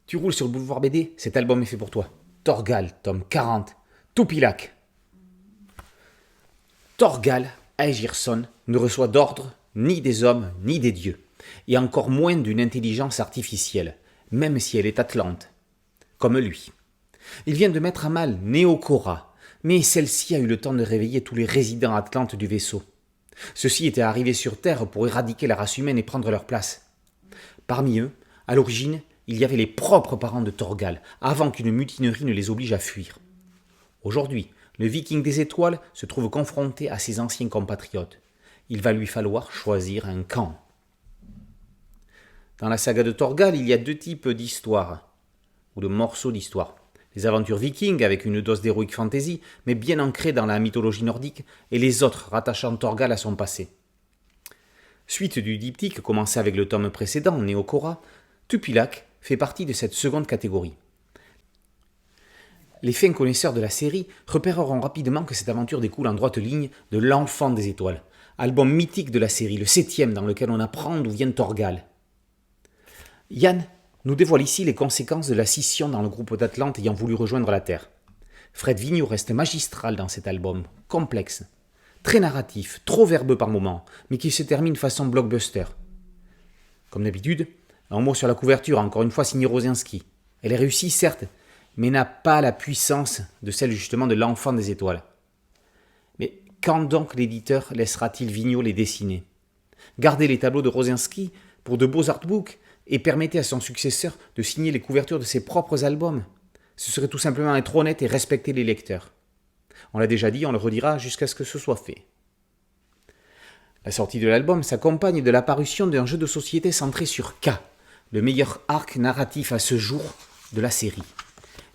Tu roules sur le boulevard BD, cet album est fait pour toi. Torgal, tome 40, Toupilak. Torgal, Aegirson, ne reçoit d'ordre ni des hommes ni des dieux, et encore moins d'une intelligence artificielle, même si elle est atlante, comme lui. Il vient de mettre à mal Néokora, mais celle-ci a eu le temps de réveiller tous les résidents atlantes du vaisseau. Ceux-ci étaient arrivés sur Terre pour éradiquer la race humaine et prendre leur place. Parmi eux, à l'origine, il y avait les propres parents de Torgal, avant qu'une mutinerie ne les oblige à fuir. Aujourd'hui, le viking des étoiles se trouve confronté à ses anciens compatriotes. Il va lui falloir choisir un camp. Dans la saga de Torgal, il y a deux types d'histoires, ou de morceaux d'histoire. Les aventures vikings avec une dose d'heroic fantasy, mais bien ancrées dans la mythologie nordique, et les autres rattachant Torgal à son passé. Suite du diptyque commencé avec le tome précédent, Néokora, Toupilak fait partie de cette seconde catégorie. Les fins connaisseurs de la série repéreront rapidement que cette aventure découle en droite ligne de L'Enfant des Étoiles, album mythique de la série, le 7e dans lequel on apprend d'où vient Torgal. Yann nous dévoile ici les conséquences de la scission dans le groupe d'Atlante ayant voulu rejoindre la Terre. Fred Vigneault reste magistral dans cet album, complexe, très narratif, trop verbeux par moments, mais qui se termine façon blockbuster. Comme d'habitude, un mot sur la couverture, encore une fois signé Rosinski. Elle est réussie, certes, mais n'a pas la puissance de celle justement de L'Enfant des Étoiles. Mais quand donc l'éditeur laissera-t-il Vigneault les dessiner? Gardez les tableaux de Rosinski pour de beaux artbooks et permettez à son successeur de signer les couvertures de ses propres albums. Ce serait tout simplement être honnête et respecter les lecteurs. On l'a déjà dit, on le redira jusqu'à ce que ce soit fait. La sortie de l'album s'accompagne de l'apparition d'un jeu de société centré sur K, le meilleur arc narratif à ce jour de la série.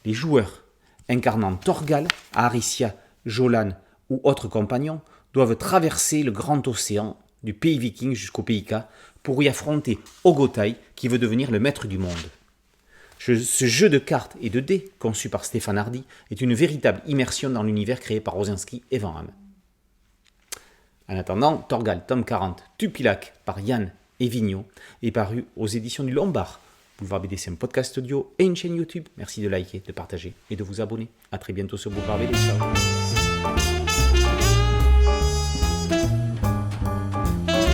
Les joueurs incarnant Torgal, Aricia, Jolan ou autres compagnons doivent traverser le grand océan du pays viking jusqu'au pays K pour y affronter Ogotai qui veut devenir le maître du monde. Ce jeu de cartes et de dés, conçu par Stéphane Hardy, est une véritable immersion dans l'univers créé par Rosinski et Van Hamme. En attendant, Torgal, tome 40, Toupilak par Yann et Vigneault est paru aux éditions du Lombard. Boulevard BD, c'est un podcast audio et une chaîne YouTube. Merci de liker, de partager et de vous abonner. A très bientôt sur Boulevard BD. Ciao.